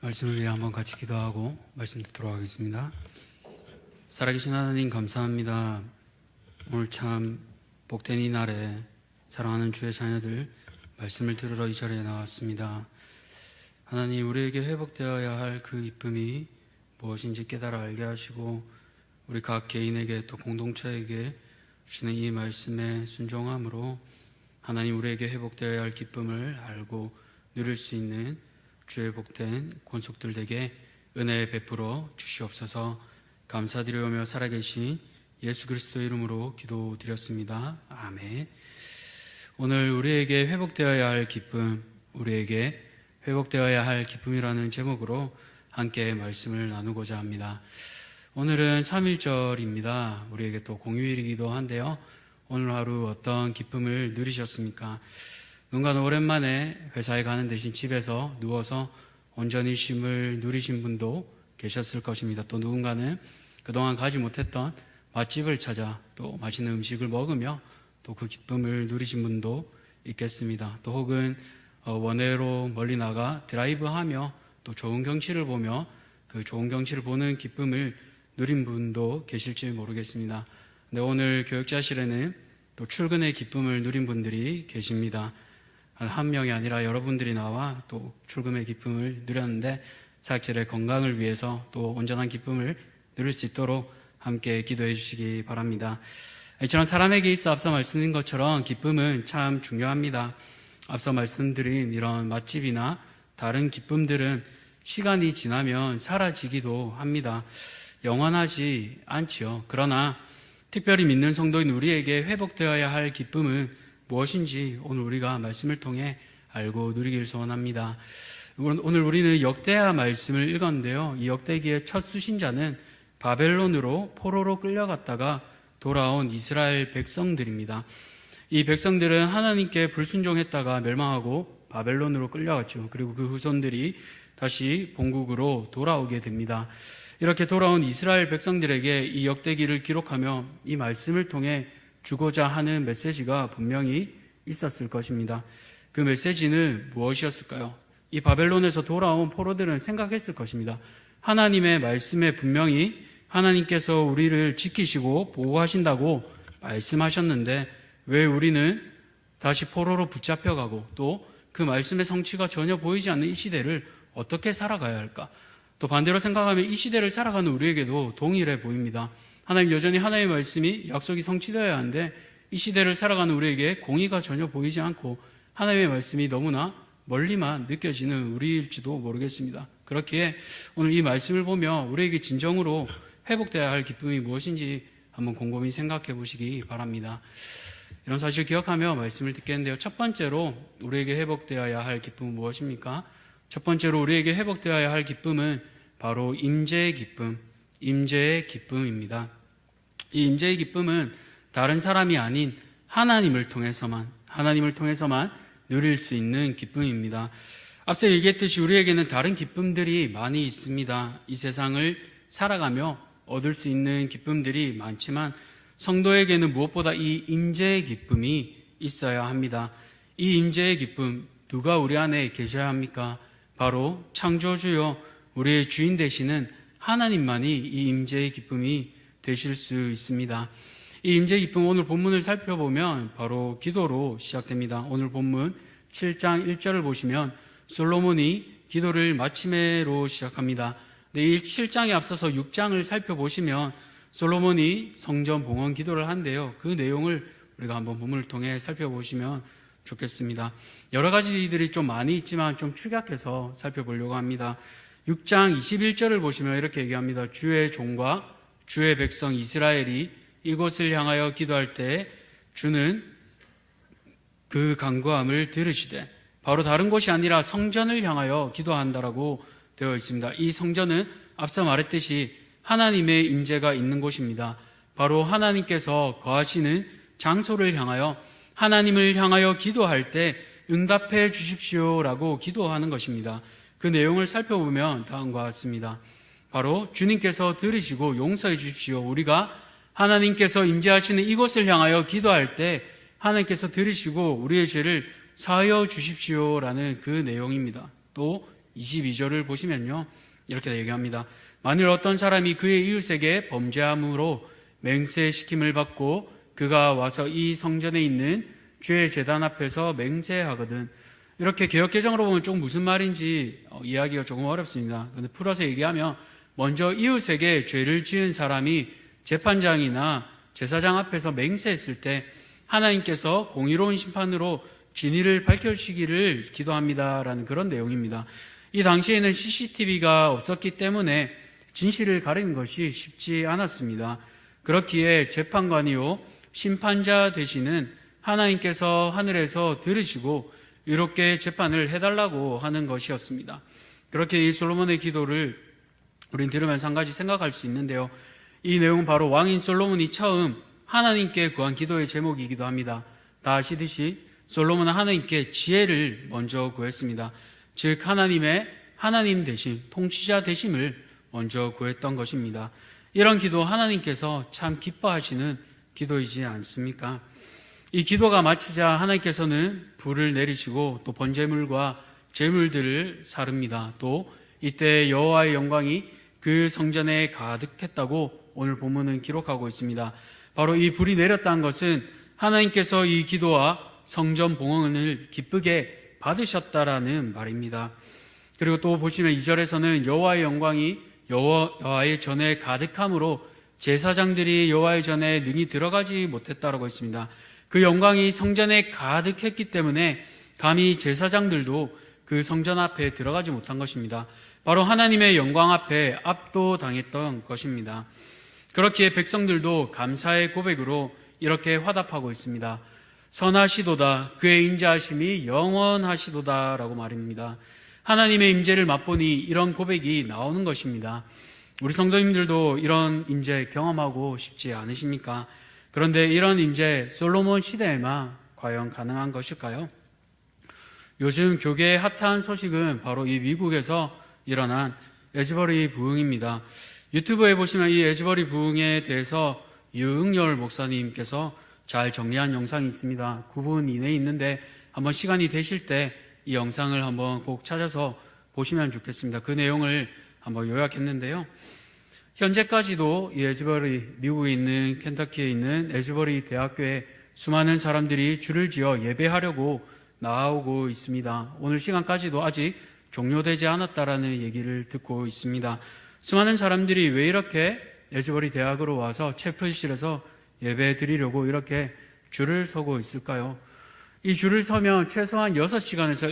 말씀을 위해 한번 같이 기도하고 말씀 듣도록 하겠습니다. 살아계신 하나님 감사합니다. 오늘 참 복된 이 날에 사랑하는 주의 자녀들 말씀을 들으러 이 자리에 나왔습니다. 하나님, 우리에게 회복되어야 할 그 기쁨이 무엇인지 깨달아 알게 하시고 우리 각 개인에게 또 공동체에게 주시는 이 말씀에 순종함으로 하나님, 우리에게 회복되어야 할 기쁨을 알고 누릴 수 있는 주의 복된 권속들 되게 은혜 베풀어 주시옵소서. 감사드리오며 살아계신 예수 그리스도 이름으로 기도드렸습니다. 아멘. 오늘 우리에게 회복되어야 할 기쁨, 우리에게 회복되어야 할 기쁨이라는 제목으로 함께 말씀을 나누고자 합니다. 오늘은 3.1절입니다. 우리에게 또 공휴일이기도 한데요. 오늘 하루 어떤 기쁨을 누리셨습니까? 누군가는 오랜만에 회사에 가는 대신 집에서 누워서 온전히 쉼을 누리신 분도 계셨을 것입니다. 또 누군가는 그동안 가지 못했던 맛집을 찾아 또 맛있는 음식을 먹으며 또 그 기쁨을 누리신 분도 있겠습니다. 또 혹은 원해로 멀리 나가 드라이브하며 또 좋은 경치를 보며 그 좋은 경치를 보는 기쁨을 누린 분도 계실지 모르겠습니다. 근데 오늘 교육자실에는 또 출근의 기쁨을 누린 분들이 계십니다. 한 명이 아니라 여러분들이 나와 또 출근의 기쁨을 누렸는데 사역자의 건강을 위해서 또 온전한 기쁨을 누릴 수 있도록 함께 기도해 주시기 바랍니다. 이처럼 사람에게 있어 앞서 말씀드린 것처럼 기쁨은 참 중요합니다. 앞서 말씀드린 이런 맛집이나 다른 기쁨들은 시간이 지나면 사라지기도 합니다. 영원하지 않지요. 그러나 특별히 믿는 성도인 우리에게 회복되어야 할 기쁨은 무엇인지 오늘 우리가 말씀을 통해 알고 누리길 소원합니다. 오늘 우리는 역대하 말씀을 읽었는데요. 이 역대기의 첫 수신자는 바벨론으로 포로로 끌려갔다가 돌아온 이스라엘 백성들입니다. 이 백성들은 하나님께 불순종했다가 멸망하고 바벨론으로 끌려갔죠. 그리고 그 후손들이 다시 본국으로 돌아오게 됩니다. 이렇게 돌아온 이스라엘 백성들에게 이 역대기를 기록하며 이 말씀을 통해 주고자 하는 메시지가 분명히 있었을 것입니다. 그 메시지는 무엇이었을까요? 이 바벨론에서 돌아온 포로들은 생각했을 것입니다. 하나님의 말씀에 분명히 하나님께서 우리를 지키시고 보호하신다고 말씀하셨는데 왜 우리는 다시 포로로 붙잡혀가고 또 그 말씀의 성취가 전혀 보이지 않는 이 시대를 어떻게 살아가야 할까? 또 반대로 생각하면 이 시대를 살아가는 우리에게도 동일해 보입니다. 하나님, 여전히 하나님의 말씀이 약속이 성취되어야 하는데 이 시대를 살아가는 우리에게 공의가 전혀 보이지 않고 하나님의 말씀이 너무나 멀리만 느껴지는 우리일지도 모르겠습니다. 그렇기에 오늘 이 말씀을 보며 우리에게 진정으로 회복되어야 할 기쁨이 무엇인지 한번 곰곰이 생각해 보시기 바랍니다. 이런 사실을 기억하며 말씀을 듣겠는데요. 첫 번째로 우리에게 회복되어야 할 기쁨은 무엇입니까? 첫 번째로 우리에게 회복되어야 할 기쁨은 바로 임재의 기쁨, 임재의 기쁨입니다. 이 임재의 기쁨은 다른 사람이 아닌 하나님을 통해서만 누릴 수 있는 기쁨입니다. 앞서 얘기했듯이 우리에게는 다른 기쁨들이 많이 있습니다. 이 세상을 살아가며 얻을 수 있는 기쁨들이 많지만 성도에게는 무엇보다 이 임재의 기쁨이 있어야 합니다. 이 임재의 기쁨, 누가 우리 안에 계셔야 합니까? 바로 창조주요 우리의 주인 되시는 하나님만이 이 임재의 기쁨이 되실 수 있습니다. 이 임재의 기쁨, 오늘 본문을 살펴보면 바로 기도로 시작됩니다. 오늘 본문 7장 1절을 보시면 솔로몬이 기도를 마침내로 시작합니다. 이 7장에 앞서서 6장을 살펴보시면 솔로몬이 성전 봉헌 기도를 한대요. 그 내용을 우리가 한번 본문을 통해 살펴보시면 좋겠습니다. 여러 가지들이 좀 많이 있지만 좀 축약해서 살펴보려고 합니다. 6장 21절을 보시면 이렇게 얘기합니다. 주의 종과 주의 백성 이스라엘이 이곳을 향하여 기도할 때 주는 그 간구함을 들으시되, 바로 다른 곳이 아니라 성전을 향하여 기도한다라고 되어 있습니다. 이 성전은 앞서 말했듯이 하나님의 임재가 있는 곳입니다. 바로 하나님께서 거하시는 장소를 향하여 하나님을 향하여 기도할 때 응답해 주십시오라고 기도하는 것입니다. 그 내용을 살펴보면 다음과 같습니다. 바로 주님께서 들으시고 용서해 주십시오. 우리가 하나님께서 임재하시는 이곳을 향하여 기도할 때 하나님께서 들으시고 우리의 죄를 사하여 주십시오라는 그 내용입니다. 또 22절을 보시면요, 이렇게 얘기합니다. 만일 어떤 사람이 그의 이웃에게 범죄함으로 맹세시킴을 받고 그가 와서 이 성전에 있는 주의 제단 앞에서 맹세하거든. 이렇게 개역개정으로 보면 좀 무슨 말인지 이해하기가 조금 어렵습니다. 그런데 풀어서 얘기하면 먼저 이웃에게 죄를 지은 사람이 재판장이나 제사장 앞에서 맹세했을 때 하나님께서 공의로운 심판으로 진위를 밝혀주시기를 기도합니다라는 그런 내용입니다. 이 당시에는 CCTV가 없었기 때문에 진실을 가리는 것이 쉽지 않았습니다. 그렇기에 재판관이요 심판자 되시는 하나님께서 하늘에서 들으시고 이렇게 재판을 해달라고 하는 것이었습니다. 그렇게 이 솔로몬의 기도를 우린 들으면서 한 가지 생각할 수 있는데요. 이 내용은 바로 왕인 솔로몬이 처음 하나님께 구한 기도의 제목이기도 합니다. 다 아시듯이 솔로몬은 하나님께 지혜를 먼저 구했습니다. 즉 하나님의 하나님 되심, 통치자 되심을 먼저 구했던 것입니다. 이런 기도 하나님께서 참 기뻐하시는 기도이지 않습니까? 이 기도가 마치자 하나님께서는 불을 내리시고 또 번제물과 제물들을 사릅니다. 또 이때 여호와의 영광이 그 성전에 가득했다고 오늘 본문은 기록하고 있습니다. 바로 이 불이 내렸다는 것은 하나님께서 이 기도와 성전 봉헌을 기쁘게 받으셨다라는 말입니다. 그리고 또 보시면 2절에서는 여호와의 영광이 여호와의 전에 가득함으로 제사장들이 여호와의 전에 능히 들어가지 못했다라고 했습니다. 그 영광이 성전에 가득했기 때문에 감히 제사장들도 그 성전 앞에 들어가지 못한 것입니다. 바로 하나님의 영광 앞에 압도당했던 것입니다. 그렇기에 백성들도 감사의 고백으로 이렇게 화답하고 있습니다. 선하시도다, 그의 인자하심이 영원하시도다 라고 말입니다. 하나님의 임재를 맛보니 이런 고백이 나오는 것입니다. 우리 성도님들도 이런 임재 경험하고 싶지 않으십니까? 그런데 이런 임재 솔로몬 시대에만 과연 가능한 것일까요? 요즘 교계의 핫한 소식은 바로 이 미국에서 일어난 에즈버리 부흥입니다. 유튜브에 보시면 이 에즈버리 부흥에 대해서 유응열 목사님께서 잘 정리한 영상이 있습니다. 9분 이내에 있는데 한번 시간이 되실 때 이 영상을 한번 꼭 찾아서 보시면 좋겠습니다. 그 내용을 한번 요약했는데요. 현재까지도 이 에즈버리, 미국에 있는 켄터키에 있는 에즈버리 대학교에 수많은 사람들이 줄을 지어 예배하려고 나오고 있습니다. 오늘 시간까지도 아직 종료되지 않았다라는 얘기를 듣고 있습니다. 수많은 사람들이 왜 이렇게 에즈버리 대학으로 와서 채플실에서 예배 드리려고 이렇게 줄을 서고 있을까요? 이 줄을 서면 최소한 6시간에서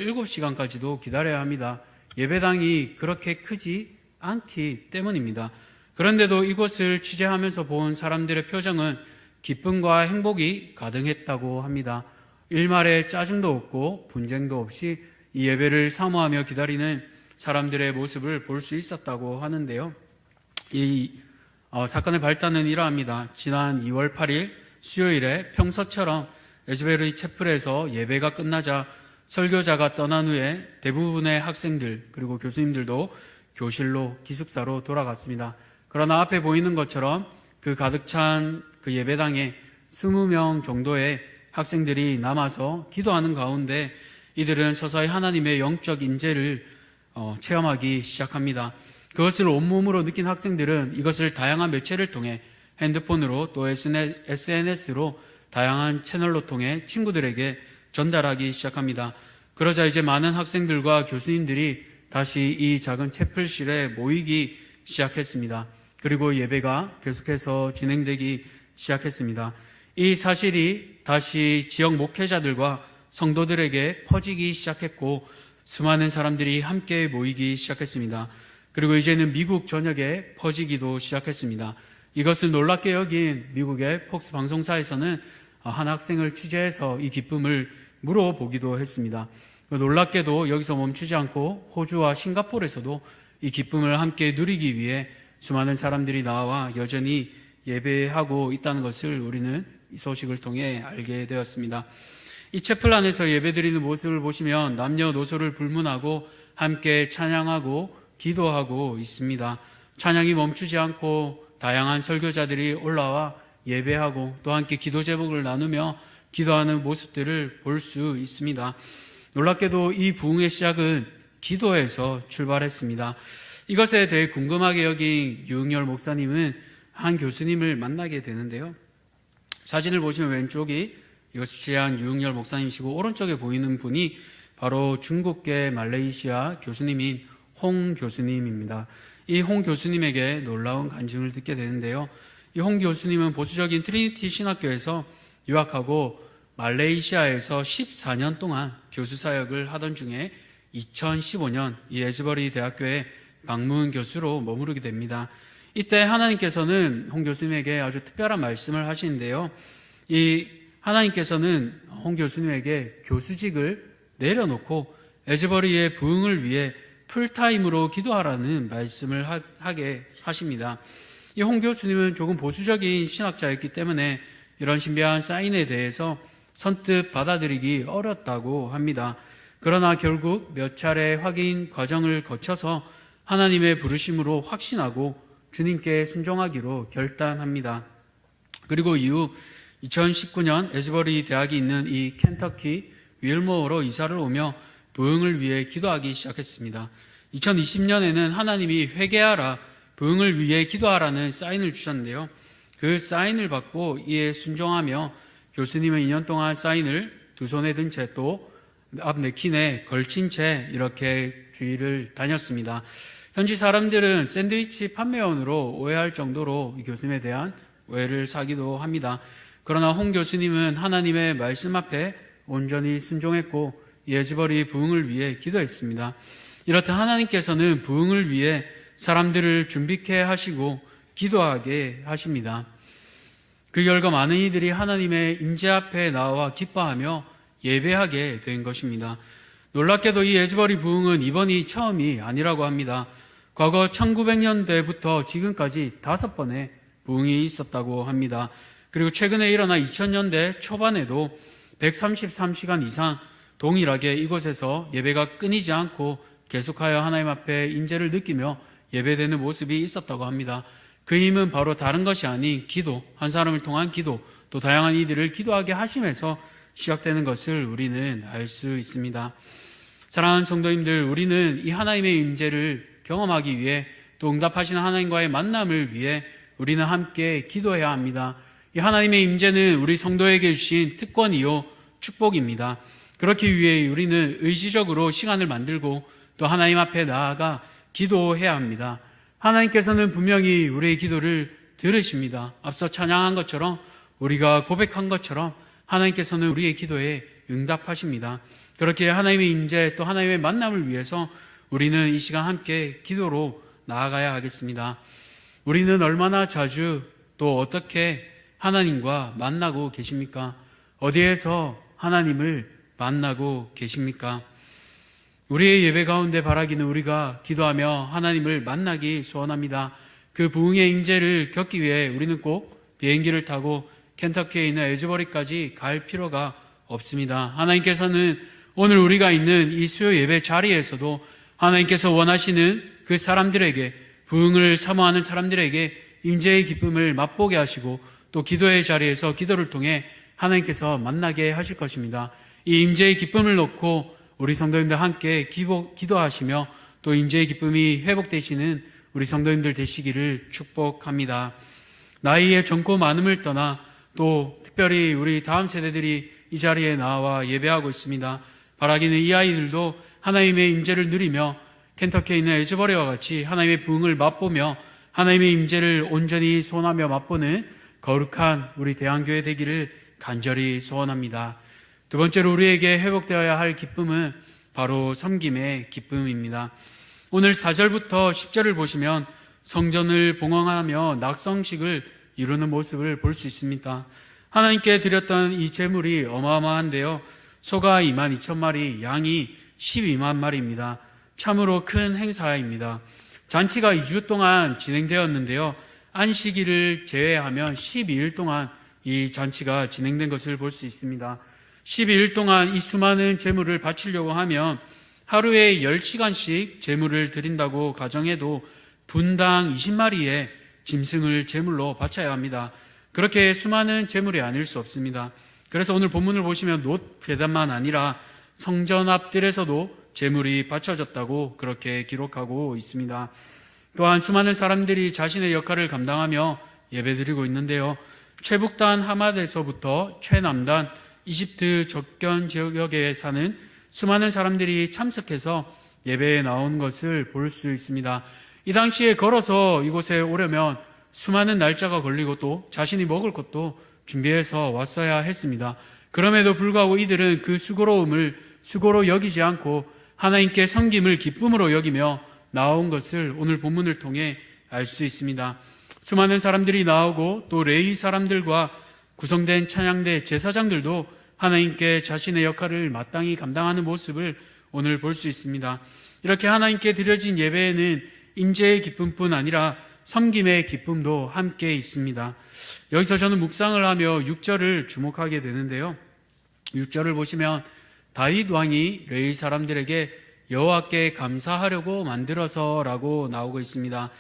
7시간까지도 기다려야 합니다. 예배당이 그렇게 크지 않기 때문입니다. 그런데도 이곳을 취재하면서 본 사람들의 표정은 기쁨과 행복이 가득했다고 합니다. 일말의 짜증도 없고 분쟁도 없이 이 예배를 사모하며 기다리는 사람들의 모습을 볼 수 있었다고 하는데요. 이 사건의 발단은 이러합니다. 지난 2월 8일 수요일에 평소처럼 에즈베리 채플에서 예배가 끝나자 설교자가 떠난 후에 대부분의 학생들 그리고 교수님들도 교실로 기숙사로 돌아갔습니다. 그러나 앞에 보이는 것처럼 그 가득 찬 그 예배당에 20명 정도의 학생들이 남아서 기도하는 가운데 이들은 서서히 하나님의 영적 임재를 체험하기 시작합니다. 그것을 온몸으로 느낀 학생들은 이것을 다양한 매체를 통해 핸드폰으로 또 SNS로 다양한 채널로 통해 친구들에게 전달하기 시작합니다. 그러자 이제 많은 학생들과 교수님들이 다시 이 작은 채플실에 모이기 시작했습니다. 그리고 예배가 계속해서 진행되기 시작했습니다. 이 사실이 다시 지역 목회자들과 성도들에게 퍼지기 시작했고 수많은 사람들이 함께 모이기 시작했습니다. 그리고 이제는 미국 전역에 퍼지기도 시작했습니다. 이것을 놀랍게 여긴 미국의 폭스 방송사에서는 한 학생을 취재해서 이 기쁨을 물어보기도 했습니다. 놀랍게도 여기서 멈추지 않고 호주와 싱가포르에서도 이 기쁨을 함께 누리기 위해 수많은 사람들이 나와 여전히 예배하고 있다는 것을 우리는 이 소식을 통해 알게 되었습니다. 이 채플 안에서 예배드리는 모습을 보시면 남녀노소를 불문하고 함께 찬양하고 기도하고 있습니다. 찬양이 멈추지 않고 다양한 설교자들이 올라와 예배하고 또 함께 기도 제목을 나누며 기도하는 모습들을 볼 수 있습니다. 놀랍게도 이 부흥의 시작은 기도에서 출발했습니다. 이것에 대해 궁금하게 여긴 유흥열 목사님은 한 교수님을 만나게 되는데요. 사진을 보시면 왼쪽이 이것을 취한 유흥열 목사님이시고 오른쪽에 보이는 분이 바로 중국계 말레이시아 교수님인 홍 교수님입니다. 이 홍 교수님에게 놀라운 간증을 듣게 되는데요. 이 홍 교수님은 보수적인 트리니티 신학교에서 유학하고 말레이시아에서 14년 동안 교수 사역을 하던 중에 2015년 이 에즈버리 대학교에 방문 교수로 머무르게 됩니다. 이때 하나님께서는 홍 교수님에게 아주 특별한 말씀을 하시는데요. 이 하나님께서는 홍 교수님에게 교수직을 내려놓고 에즈버리의 부흥을 위해 풀타임으로 기도하라는 말씀을 하게 하십니다. 이 홍 교수님은 조금 보수적인 신학자였기 때문에 이런 신비한 사인에 대해서 선뜻 받아들이기 어렵다고 합니다. 그러나 결국 몇 차례 확인 과정을 거쳐서 하나님의 부르심으로 확신하고 주님께 순종하기로 결단합니다. 그리고 이후 2019년 에즈버리 대학이 있는 이 켄터키 윌모어로 이사를 오며 부흥을 위해 기도하기 시작했습니다. 2020년에는 하나님이 회개하라, 부흥을 위해 기도하라는 사인을 주셨는데요. 그 사인을 받고 이에 순종하며 교수님은 2년 동안 사인을 두 손에 든 채 또 앞 네킨에 걸친 채 이렇게 주위를 다녔습니다. 현지 사람들은 샌드위치 판매원으로 오해할 정도로 이 교수님에 대한 오해를 사기도 합니다. 그러나 홍 교수님은 하나님의 말씀 앞에 온전히 순종했고 에즈버리 부흥을 위해 기도했습니다. 이렇듯 하나님께서는 부흥을 위해 사람들을 준비케 하시고 기도하게 하십니다. 그 결과 많은 이들이 하나님의 임재 앞에 나와 기뻐하며 예배하게 된 것입니다. 놀랍게도 이 에즈버리 부흥은 이번이 처음이 아니라고 합니다. 과거 1900년대부터 지금까지 5번의 부흥이 있었다고 합니다. 그리고 최근에 일어나 2000년대 초반에도 133시간 이상 동일하게 이곳에서 예배가 끊이지 않고 계속하여 하나님 앞에 임재를 느끼며 예배되는 모습이 있었다고 합니다. 그 힘은 바로 다른 것이 아닌 기도, 한 사람을 통한 기도, 또 다양한 이들을 기도하게 하심에서 시작되는 것을 우리는 알 수 있습니다. 사랑하는 성도님들, 우리는 이 하나님의 임재를 경험하기 위해 또 응답하시는 하나님과의 만남을 위해 우리는 함께 기도해야 합니다. 이 하나님의 임재는 우리 성도에게 주신 특권이요 축복입니다. 그렇기 위해 우리는 의지적으로 시간을 만들고 또 하나님 앞에 나아가 기도해야 합니다. 하나님께서는 분명히 우리의 기도를 들으십니다. 앞서 찬양한 것처럼, 우리가 고백한 것처럼 하나님께서는 우리의 기도에 응답하십니다. 그렇게 하나님의 임재 또 하나님의 만남을 위해서 우리는 이 시간 함께 기도로 나아가야 하겠습니다. 우리는 얼마나 자주 또 어떻게 하나님과 만나고 계십니까? 어디에서 하나님을 만나고 계십니까? 우리의 예배 가운데 바라기는 우리가 기도하며 하나님을 만나기 소원합니다. 그 부흥의 임재를 겪기 위해 우리는 꼭 비행기를 타고 켄터키에 있는 에즈버리까지 갈 필요가 없습니다. 하나님께서는 오늘 우리가 있는 이 수요 예배 자리에서도 하나님께서 원하시는 그 사람들에게, 부흥을 사모하는 사람들에게 임재의 기쁨을 맛보게 하시고 또 기도의 자리에서 기도를 통해 하나님께서 만나게 하실 것입니다. 이 임재의 기쁨을 놓고 우리 성도님들 함께 기도하시며 또 임재의 기쁨이 회복되시는 우리 성도님들 되시기를 축복합니다. 나이의 젊고 많음을 떠나 또 특별히 우리 다음 세대들이 이 자리에 나와 예배하고 있습니다. 바라기는 이 아이들도 하나님의 임재를 누리며 켄터키에 있는 에즈버리와 같이 하나님의 부흥을 맛보며 하나님의 임재를 온전히 소원하며 맛보는 거룩한 우리 대한교회 되기를 간절히 소원합니다. 두 번째로 우리에게 회복되어야 할 기쁨은 바로 섬김의 기쁨입니다. 오늘 4절부터 10절을 보시면 성전을 봉헌하며 낙성식을 이루는 모습을 볼 수 있습니다. 하나님께 드렸던 이 제물이 어마어마한데요. 소가 22,000마리, 양이 12만 마리입니다. 참으로 큰 행사입니다. 잔치가 2주 동안 진행되었는데요. 안식일을 제외하면 12일 동안 이 잔치가 진행된 것을 볼 수 있습니다. 12일 동안 이 수많은 제물을 바치려고 하면 하루에 10시간씩 제물을 드린다고 가정해도 분당 20마리의 짐승을 제물로 바쳐야 합니다. 그렇게 수많은 제물이 아닐 수 없습니다. 그래서 오늘 본문을 보시면 놋 계단만 아니라 성전 앞들에서도 제물이 바쳐졌다고 그렇게 기록하고 있습니다. 또한 수많은 사람들이 자신의 역할을 감당하며 예배드리고 있는데요. 최북단 하맛에서부터 최남단 이집트 접견 지역에 사는 수많은 사람들이 참석해서 예배에 나온 것을 볼 수 있습니다. 이 당시에 걸어서 이곳에 오려면 수많은 날짜가 걸리고 또 자신이 먹을 것도 준비해서 왔어야 했습니다. 그럼에도 불구하고 이들은 그 수고로움을 수고로 여기지 않고 하나님께 섬김을 기쁨으로 여기며 나온 것을 오늘 본문을 통해 알 수 있습니다. 수많은 사람들이 나오고 또 레위 사람들과 구성된 찬양대 제사장들도 하나님께 자신의 역할을 마땅히 감당하는 모습을 오늘 볼 수 있습니다. 이렇게 하나님께 드려진 예배에는 인재의 기쁨뿐 아니라 섬김의 기쁨도 함께 있습니다. 여기서 저는 묵상을 하며 6절을 주목하게 되는데요. 6절을 보시면 다윗 왕이 레위 사람들에게 여호와께 감사하려고 만들어서라고 나오고 있습니다.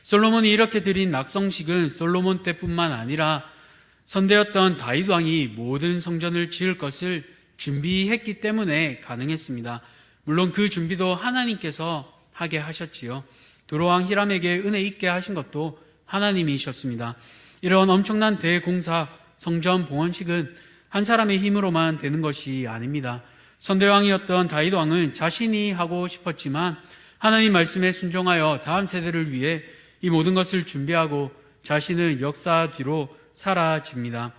솔로몬이 이렇게 드린 낙성식은 솔로몬 때뿐만 아니라 선대였던 다윗 왕이 모든 성전을 지을 것을 준비했기 때문에 가능했습니다. 물론 그 준비도 하나님께서 하게 하셨지요. 두로왕 히람에게 은혜 있게 하신 것도 하나님이셨습니다. 이런 엄청난 대공사 성전 봉헌식은 한 사람의 힘으로만 되는 것이 아닙니다. 선대왕이었던 다윗 왕은 자신이 하고 싶었지만 하나님 말씀에 순종하여 다음 세대를 위해 이 모든 것을 준비하고 자신은 역사 뒤로 사라집니다.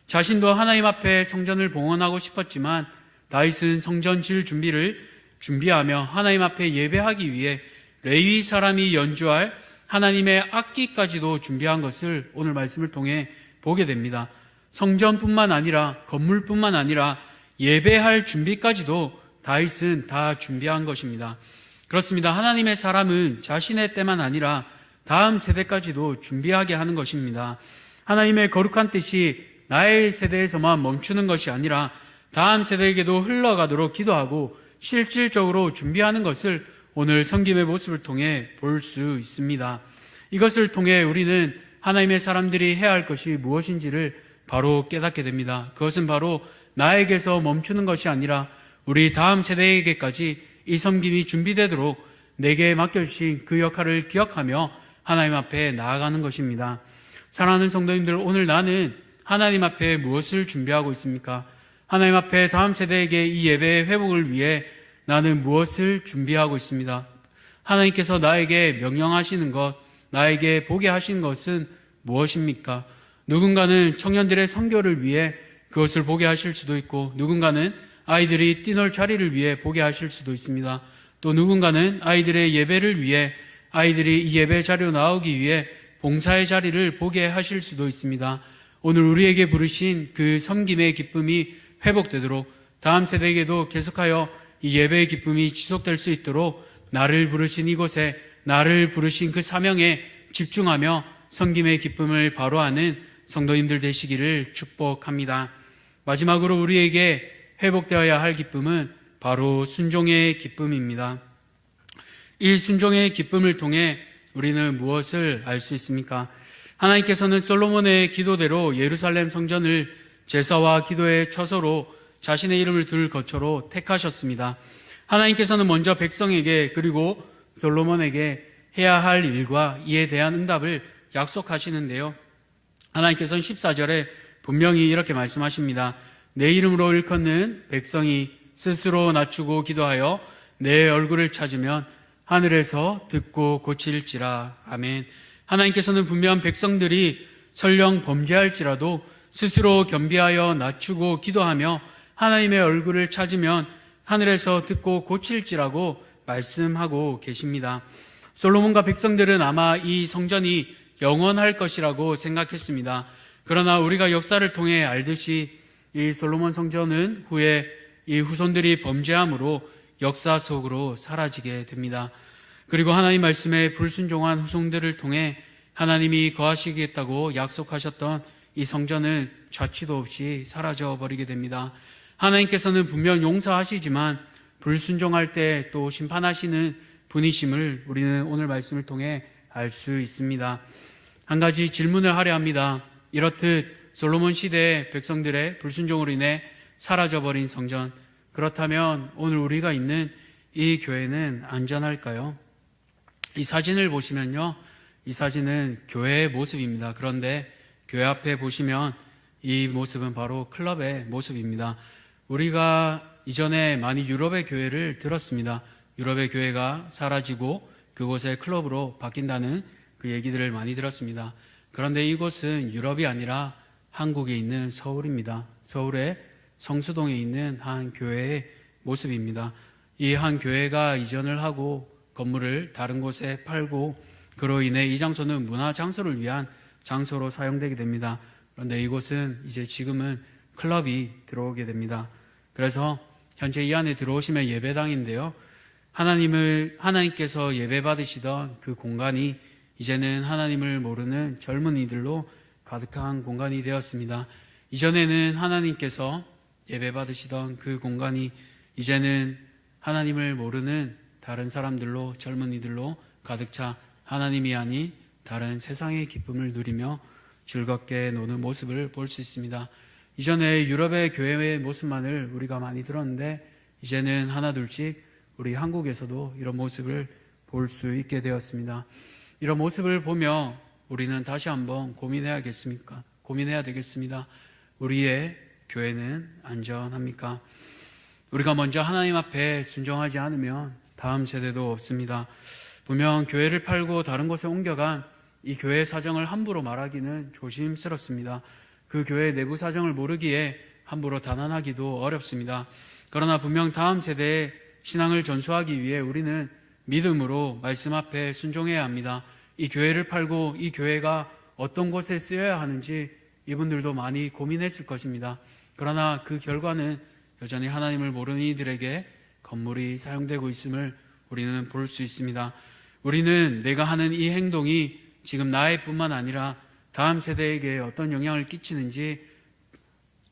자신도 하나님 앞에 성전을 봉헌하고 싶었지만 다윗은 성전 질 준비를 준비하며 하나님 앞에 예배하기 위해 레위 사람이 연주할 하나님의 악기까지도 준비한 것을 오늘 말씀을 통해 보게 됩니다. 성전뿐만 아니라 건물뿐만 아니라 예배할 준비까지도 다윗은 다 준비한 것입니다. 그렇습니다. 하나님의 사람은 자신의 때만 아니라 다음 세대까지도 준비하게 하는 것입니다. 하나님의 거룩한 뜻이 나의 세대에서만 멈추는 것이 아니라 다음 세대에게도 흘러가도록 기도하고 실질적으로 준비하는 것을 오늘 섬김의 모습을 통해 볼 수 있습니다. 이것을 통해 우리는 하나님의 사람들이 해야 할 것이 무엇인지를 바로 깨닫게 됩니다. 그것은 바로 나에게서 멈추는 것이 아니라 우리 다음 세대에게까지 이 섬김이 준비되도록 내게 맡겨주신 그 역할을 기억하며 하나님 앞에 나아가는 것입니다. 사랑하는 성도님들, 오늘 나는 하나님 앞에 무엇을 준비하고 있습니까? 하나님 앞에 다음 세대에게 이 예배의 회복을 위해 나는 무엇을 준비하고 있습니다. 하나님께서 나에게 명령하시는 것, 나에게 보게 하신 것은 무엇입니까? 누군가는 청년들의 선교를 위해 그것을 보게 하실 수도 있고, 누군가는 아이들이 뛰놀 자리를 위해 보게 하실 수도 있습니다. 또 누군가는 아이들의 예배를 위해, 아이들이 이 예배 자리로 나오기 위해 봉사의 자리를 보게 하실 수도 있습니다. 오늘 우리에게 부르신 그 섬김의 기쁨이 회복되도록 다음 세대에게도 계속하여 이 예배의 기쁨이 지속될 수 있도록 나를 부르신 이곳에, 나를 부르신 그 사명에 집중하며 섬김의 기쁨을 바로 아는 성도님들 되시기를 축복합니다. 마지막으로 우리에게 회복되어야 할 기쁨은 바로 순종의 기쁨입니다. 이 순종의 기쁨을 통해 우리는 무엇을 알 수 있습니까? 하나님께서는 솔로몬의 기도대로 예루살렘 성전을 제사와 기도의 처소로 자신의 이름을 둘 거처로 택하셨습니다. 하나님께서는 먼저 백성에게 그리고 솔로몬에게 해야 할 일과 이에 대한 응답을 약속하시는데요. 하나님께서는 14절에 분명히 이렇게 말씀하십니다. 내 이름으로 일컫는 백성이 스스로 낮추고 기도하여 내 얼굴을 찾으면 하늘에서 듣고 고칠지라. 아멘. 하나님께서는 분명 백성들이 설령 범죄할지라도 스스로 겸비하여 낮추고 기도하며 하나님의 얼굴을 찾으면 하늘에서 듣고 고칠지라고 말씀하고 계십니다. 솔로몬과 백성들은 아마 이 성전이 영원할 것이라고 생각했습니다. 그러나 우리가 역사를 통해 알듯이 이 솔로몬 성전은 후에 이 후손들이 범죄함으로 역사 속으로 사라지게 됩니다. 그리고 하나님 말씀에 불순종한 후손들을 통해 하나님이 거하시겠다고 약속하셨던 이 성전은 좌치도 없이 사라져 버리게 됩니다. 하나님께서는 분명 용서하시지만 불순종할 때 또 심판하시는 분이심을 우리는 오늘 말씀을 통해 알 수 있습니다. 한 가지 질문을 하려 합니다. 이렇듯 솔로몬 시대의 백성들의 불순종으로 인해 사라져버린 성전, 그렇다면 오늘 우리가 있는 이 교회는 안전할까요? 이 사진을 보시면요, 이 사진은 교회의 모습입니다. 그런데 교회 앞에 보시면 이 모습은 바로 클럽의 모습입니다. 우리가 이전에 많이 유럽의 교회를 들었습니다. 유럽의 교회가 사라지고 그곳의 클럽으로 바뀐다는 그 얘기들을 많이 들었습니다. 그런데 이곳은 유럽이 아니라 한국에 있는 서울입니다. 서울의 성수동에 있는 한 교회의 모습입니다. 이 한 교회가 이전을 하고 건물을 다른 곳에 팔고 그로 인해 이 장소는 문화 장소를 위한 장소로 사용되게 됩니다. 그런데 이곳은 이제 지금은 클럽이 들어오게 됩니다. 그래서 현재 이 안에 들어오시면 예배당인데요. 하나님께서 예배 받으시던 그 공간이 이제는 하나님을 모르는 젊은이들로 가득한 공간이 되었습니다. 이전에는 하나님께서 예배 받으시던 그 공간이 이제는 하나님을 모르는 다른 사람들로, 젊은이들로 가득 차 하나님이 아닌 다른 세상의 기쁨을 누리며 즐겁게 노는 모습을 볼 수 있습니다. 이전에 유럽의 교회의 모습만을 우리가 많이 들었는데 이제는 하나둘씩 우리 한국에서도 이런 모습을 볼 수 있게 되었습니다. 이런 모습을 보며 우리는 다시 한번 고민해야 되겠습니다. 우리의 교회는 안전합니까? 우리가 먼저 하나님 앞에 순종하지 않으면 다음 세대도 없습니다. 분명 교회를 팔고 다른 곳에 옮겨간 이 교회의 사정을 함부로 말하기는 조심스럽습니다. 그 교회의 내부 사정을 모르기에 함부로 단언하기도 어렵습니다. 그러나 분명 다음 세대의 신앙을 전수하기 위해 우리는 믿음으로 말씀 앞에 순종해야 합니다. 이 교회를 팔고 이 교회가 어떤 곳에 쓰여야 하는지 이분들도 많이 고민했을 것입니다. 그러나 그 결과는 여전히 하나님을 모르는 이들에게 건물이 사용되고 있음을 우리는 볼 수 있습니다. 우리는 내가 하는 이 행동이 지금 나의 뿐만 아니라 다음 세대에게 어떤 영향을 끼치는지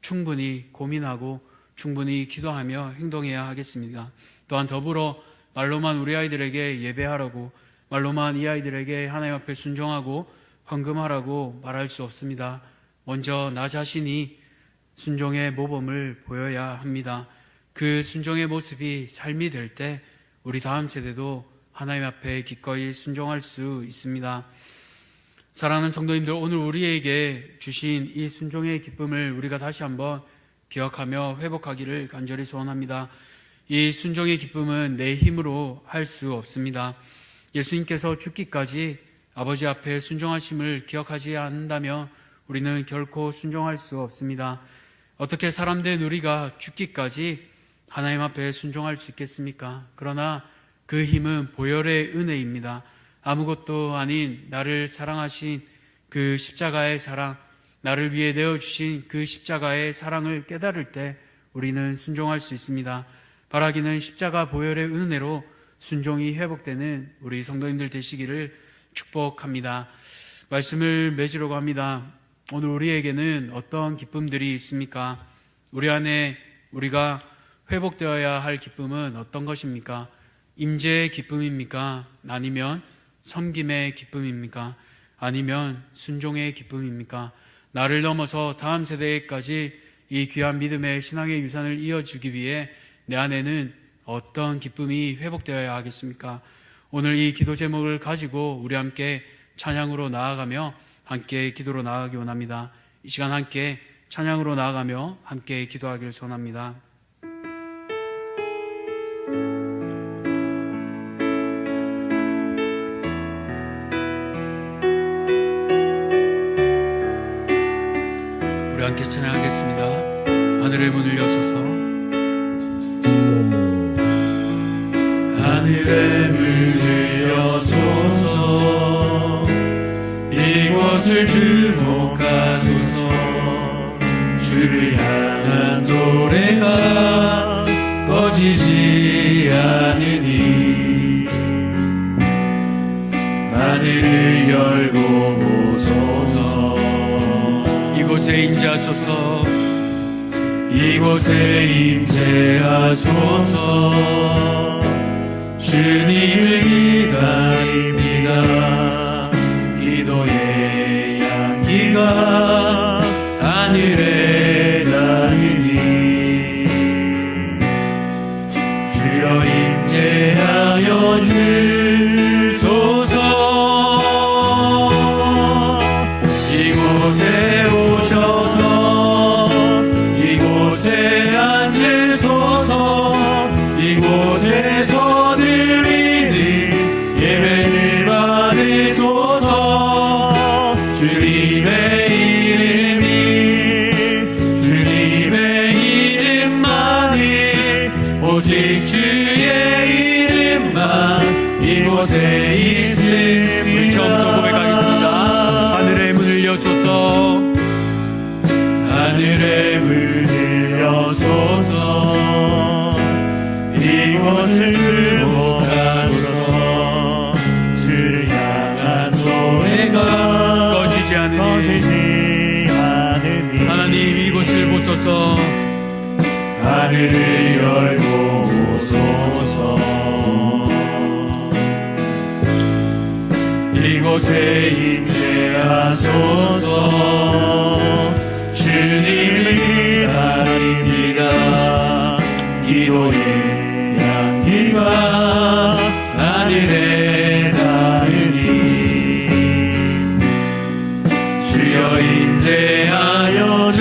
충분히 고민하고 충분히 기도하며 행동해야 하겠습니다. 또한 더불어 말로만 우리 아이들에게 예배하라고, 말로만 이 아이들에게 하나님 앞에 순종하고 헌금하라고 말할 수 없습니다. 먼저 나 자신이 순종의 모범을 보여야 합니다. 그 순종의 모습이 삶이 될 때 우리 다음 세대도 하나님 앞에 기꺼이 순종할 수 있습니다. 사랑하는 성도님들, 오늘 우리에게 주신 이 순종의 기쁨을 우리가 다시 한번 기억하며 회복하기를 간절히 소원합니다. 이 순종의 기쁨은 내 힘으로 할 수 없습니다. 예수님께서 죽기까지 아버지 앞에 순종하심을 기억하지 않는다면 우리는 결코 순종할 수 없습니다. 어떻게 사람된 우리가 죽기까지 하나님 앞에 순종할 수 있겠습니까? 그러나 그 힘은 보혈의 은혜입니다. 아무것도 아닌 나를 사랑하신 그 십자가의 사랑, 나를 위해 내어주신 그 십자가의 사랑을 깨달을 때 우리는 순종할 수 있습니다. 바라기는 십자가 보혈의 은혜로 순종이 회복되는 우리 성도님들 되시기를 축복합니다. 말씀을 맺으려고 합니다. 오늘 우리에게는 어떤 기쁨들이 있습니까? 우리 안에 우리가 회복되어야 할 기쁨은 어떤 것입니까? 임재의 기쁨입니까? 아니면 섬김의 기쁨입니까? 아니면 순종의 기쁨입니까? 나를 넘어서 다음 세대까지 이 귀한 믿음의 신앙의 유산을 이어주기 위해 내 안에는 어떤 기쁨이 회복되어야 하겠습니까? 오늘 이 기도 제목을 가지고 우리 함께 찬양으로 나아가며 함께 기도로 나아가기 원합니다. 이 시간 함께 찬양으로 나아가며 함께 기도하기를 소원합니다. 우리 함께 찬양하겠습니다. 하늘의 문을 여소서. 하늘의 문을 여소서. 이곳을 주목하소서. 주를 향한 노래가 꺼지지 않으니 하늘을 열고 보소서. 이곳에 임재하소서. 이곳에 임재하소서. 주님을 기다립니다. 기도의 향기가 하늘에 닿으니 주여 임재 주소서. 이곳에 오셔서 이곳에 앉으소서. 이곳에서 드리는 예배를 받으소서. 주님의 이름만이 오직 주의 이름만 이곳에 있습니다. 우리 처음부터 고백하겠습니다. 하늘의 문을 여소서. 하늘의 문을 여소서. 이곳을 주목하소서. 주를 향한 노래가 꺼지지 않으니 하나님 이곳을 보소서. 하늘을 열고 오소서. 이곳에 임재하소서. 주님을 기다립니다. 기도의 향기가 하늘에 닿으니 주여 임재하여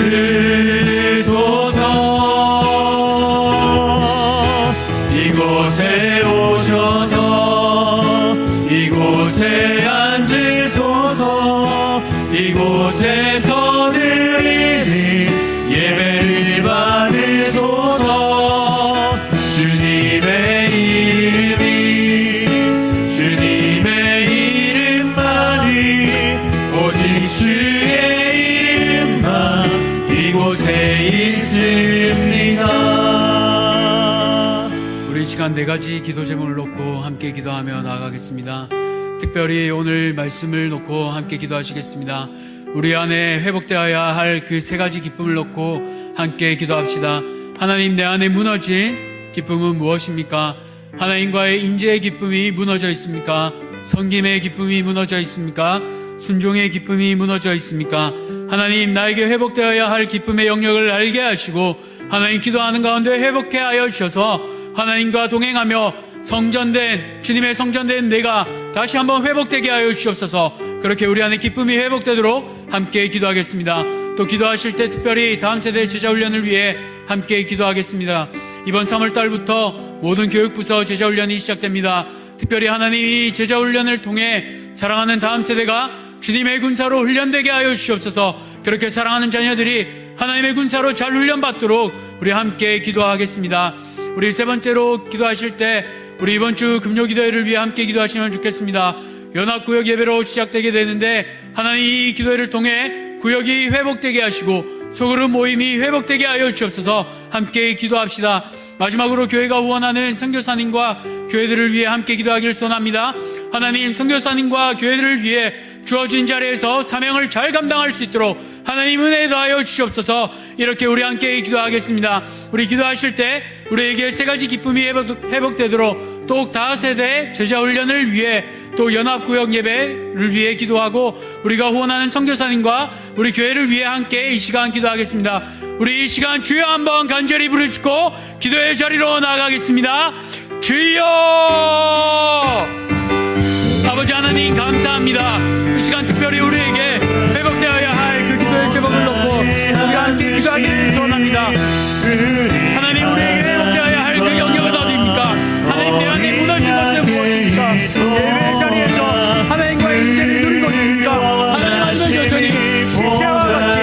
주소서. 이곳에 오셔서 이곳에 앉으소서. 이곳에서 드리는 예배를 받으소서. 주님의 이름만이 오직 주의 이름만 이곳에 있습니다. 우리 이 시간 네 가지 기도 제목을 놓고 함께 기도하며 나아가겠습니다. 특별히 오늘 말씀을 놓고 함께 기도하시겠습니다. 우리 안에 회복되어야 할 그 세 가지 기쁨을 놓고 함께 기도합시다. 하나님, 내 안에 무너진 기쁨은 무엇입니까? 하나님과의 인재의 기쁨이 무너져 있습니까? 섬김의 기쁨이 무너져 있습니까? 순종의 기쁨이 무너져 있습니까? 하나님, 나에게 회복되어야 할 기쁨의 영역을 알게 하시고 하나님, 기도하는 가운데 회복해 하여 주셔서 하나님과 동행하며 주님의 성전된 내가 다시 한번 회복되게 하여 주옵소서. 그렇게 우리 안에 기쁨이 회복되도록 함께 기도하겠습니다. 또 기도하실 때 특별히 다음 세대 제자훈련을 위해 함께 기도하겠습니다. 이번 3월달부터 모든 교육부서 제자훈련이 시작됩니다. 특별히 하나님, 이 제자훈련을 통해 사랑하는 다음 세대가 주님의 군사로 훈련되게 하여 주시옵소서. 그렇게 사랑하는 자녀들이 하나님의 군사로 잘 훈련받도록 우리 함께 기도하겠습니다. 우리 세 번째로 기도하실 때 우리 이번 주 금요기도회를 위해 함께 기도하시면 좋겠습니다. 연합구역 예배로 시작되게 되는데 하나님, 이 기도회를 통해 구역이 회복되게 하시고 소그룹 모임이 회복되게 하여 주옵소서. 함께 기도합시다. 마지막으로 교회가 후원하는 선교사님과 교회들을 위해 함께 기도하기를 소원합니다. 하나님, 선교사님과 교회들을 위해 주어진 자리에서 사명을 잘 감당할 수 있도록 하나님 은혜 더하여 주시옵소서. 이렇게 우리 함께 기도하겠습니다. 우리 기도하실 때 우리에게 세 가지 기쁨이 회복되도록 또 다세대 제자훈련을 위해 또 연합구역 예배를 위해 기도하고 우리가 후원하는 선교사님과 우리 교회를 위해 함께 이 시간 기도하겠습니다. 우리 이 시간 주여 한번 간절히 부르시고 기도의 자리로 나아가겠습니다. 주여! 아버지 하나님, 감사합니다. 이 시간 특별히 우리에게 회복되어야 할 그 기도의 제목을 놓고 우리 함께 기도하기를 소원합니다. 하나님, 우리에게 회복되어야 할 그 영역은 어디입니까? 하나님, 내 안에 무너진 것은 무엇입니까? 예배 자리에서 하나님과의 인재를 누리고 있습니까? 하나님, 아니면 여전히 실체와 같이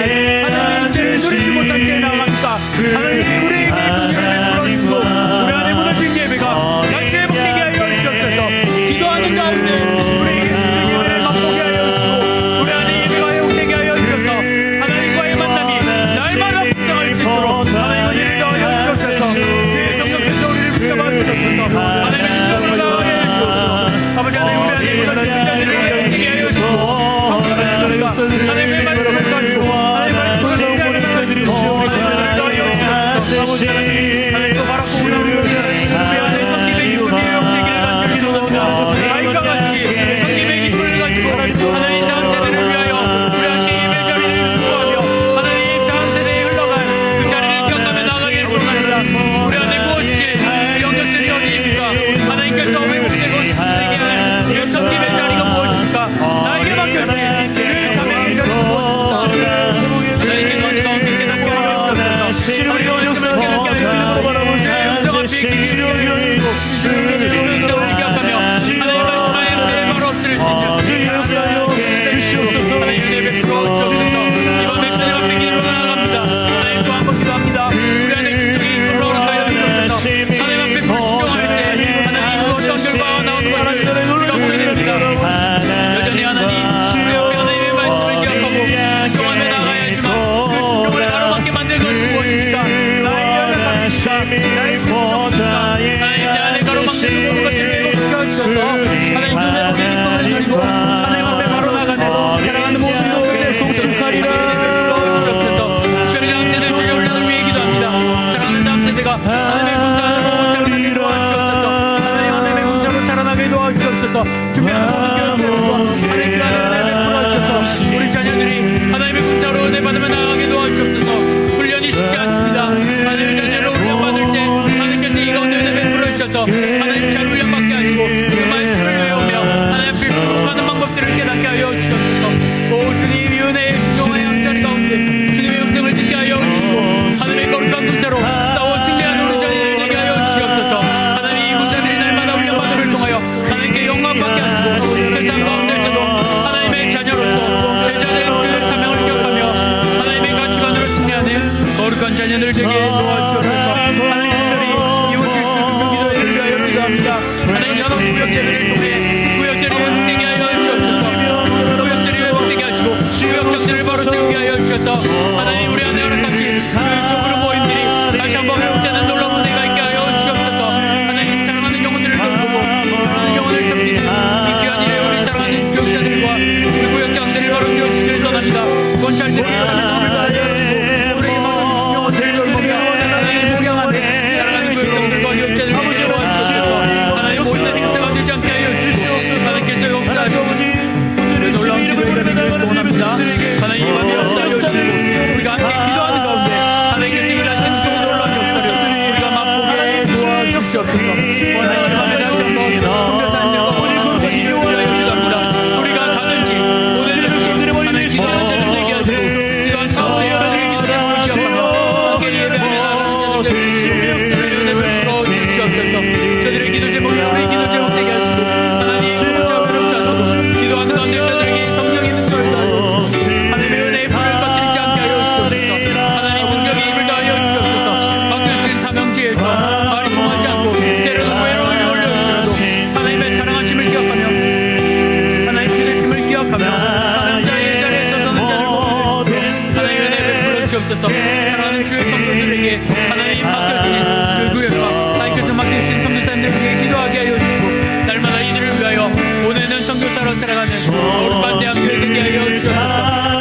하나님의 인재를 누리지 못한 게 나갑니까? 하나님, 우리에게 그 예배를 불러주시고 우리 안에 무너진 예배가 다시 회복되게 하여 주옵소서. 기도하는 가운데 우리에게 주의 예배를 맛보게 하여 주옵소서. 준비하는 모든 교육들과 하나님 그 안에 은혜 베풀어 주셔서 우리 자녀들이 하나님의 군사로 은혜 받으며 나아가게 도와주옵소서. 훈련이 쉽지 않습니다. 하나님의 자녀를 훈련받을 때 하나님께서 이 가운데 은혜 베풀어 주셔서 하나님 잘 훈련받게 하시고 그 말씀을 외우며 하나님 앞에 구속하는 방법들을 깨닫게 하여 주시옵소서. 오 주님 이 은혜의 수종의 양자리 가운데 주님의 영생을 듣게 하여 주시고 하나님의 거룩한 군사로 싸워 승리하는 우리 자녀들 되게 하여 주시옵소서. 하나님 이 군사들이 날마다 훈련받음을 통하여 하나님께 영광받게 하시고 세상 가운데서도 하나님의 자녀로서 제자된 그 사명을 기억하며 하나님의 가치관으로 승리하는 거룩한 자녀들 되게 도와주옵소서. 하나님 특별히 이웃을 슬픈 기도를 위하여 기도합니다. 하나님 여러 구역들을 통해 구역들이 회복되게 하여 주옵소서. 구역들이 회복되게 하시고 구역 정신을 바로 세우게 하여 주셔서 하나님 우리 안에 하나같이 그 속으로 모임들이 다시 한번 회복되는 놀라운 은혜가 있게 하여 주옵소서. 하나님 사랑하는 영혼들을 돌보고 사랑하는 영혼을 섬기는 이 귀한 일에 우리 사랑하는 교육자들과 그 구역장들을 바로 세워주시기를 원합니다. 권찰들이 하나님 힘을 다하여 주시고 우리에게 맡겨주신 영혼들을 돌보며 하나님 목양하는 사랑하는 구역장들과 교육자들을 도와주셔서 하나님 모든 행사가 되지 않게 하여 주시옵소서. 하나님께서 역사하시고 오늘의 놀라운 기도를 드리기를 원합니다. 하나님 이 밤에 역사하여 주시고 우리가 함께 기도하는 가운데 하나님께서 일하시는 좋은 놀라운 역사를 우리가 맛보게 도와주시옵소서. 오늘 이 밤에 다시 한번 선교사님들과 모든 것이 위하여 기도합니다. 우리가 가든지 오늘든지 하나님 기도하는 자들 되게 하시고 기도한 가운데 여러분의 기도를 기억하며 함께 예배하며 나가는 자들 되게 하시고 은혜를 베풀어 주시옵소서. 저들의 기도 제목이 우리의 기도 제목 되게 하시고 하나님 혼자 외롭지 기도하는 가운데 저들에게 성령의 능력을 다하여 주시고 하나님의 은혜의 불을 꺼뜨리지 않게 하여 주시옵소서. 하나님 능력의 입을 다하여 주시옵소서. 맡겨주신 사명지에서 말이 통하지 않고 때로는 외로움을 올려주셔도 하나님의 사랑하심을 기억하며 하나님 지으심을 기억하며 사명자의 자리에 서서는 자를 보고 하나님의 은혜 베풀어 주옵소서. 사랑하는 주의 성도들에게 하나님 맡겨주신 그 구역과 하나님께서 맡겨주신 성도사님들에게 기도하게 하여 주시고 날마다 이들을 위하여 보내는 성교사로 살아가는 거룩한 대학교에 되게 하여 주옵소서.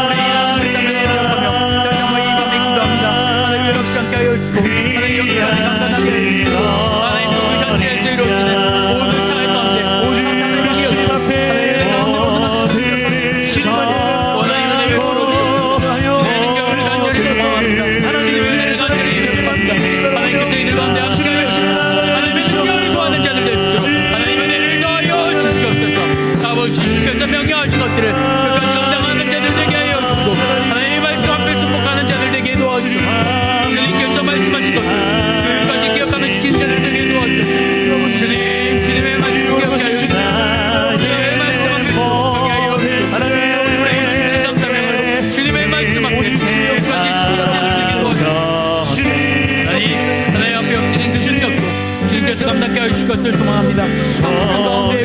우리 예수님의 사명을 기억하며 다시 한번 이 밤에 기도합니다. 하나님 외롭지 않게 하여 주시고 하나님 영광을 강단하게 해주시고 하나님 그 현재에서 이루어지는 모든 사회 가운데 모든 사람을 향해 주시고 하나님의 가운데 모든 학생들을 원하는 은혜를 베풀어 주시옵소서. 하나님께 우리 간절히 요청합니다. 하나님의 은혜를 간절히 요청합니다. 하나님께서 이들 가운데 함께 하여 주시고 하나님의 신경을 구하는 자들 되시고 하나님의 은혜를 더하여 주시옵소서. 아버지 주께서 명령하신 것들을 끝까지 감당하는 자들 되게 하여 주시고 하나님의 말씀 앞에 순복하는 자들 되게 도와주시고 주님께서 말씀하신 것을 끝까지 기억하며 지키는 자들 되게 도와주시고 주님의 말씀을 기억하게 하여 주시고 주님의 말씀 앞에 순복하게 하여 주시고 우리의 지상 사명을 주님의 말씀 앞에 끝까지 지키는 자들 되게 도와주시고 하나님 앞에 엎드린 그 실력도 주님께서 감당케 하여 주실 것을 소망합니다. 가운데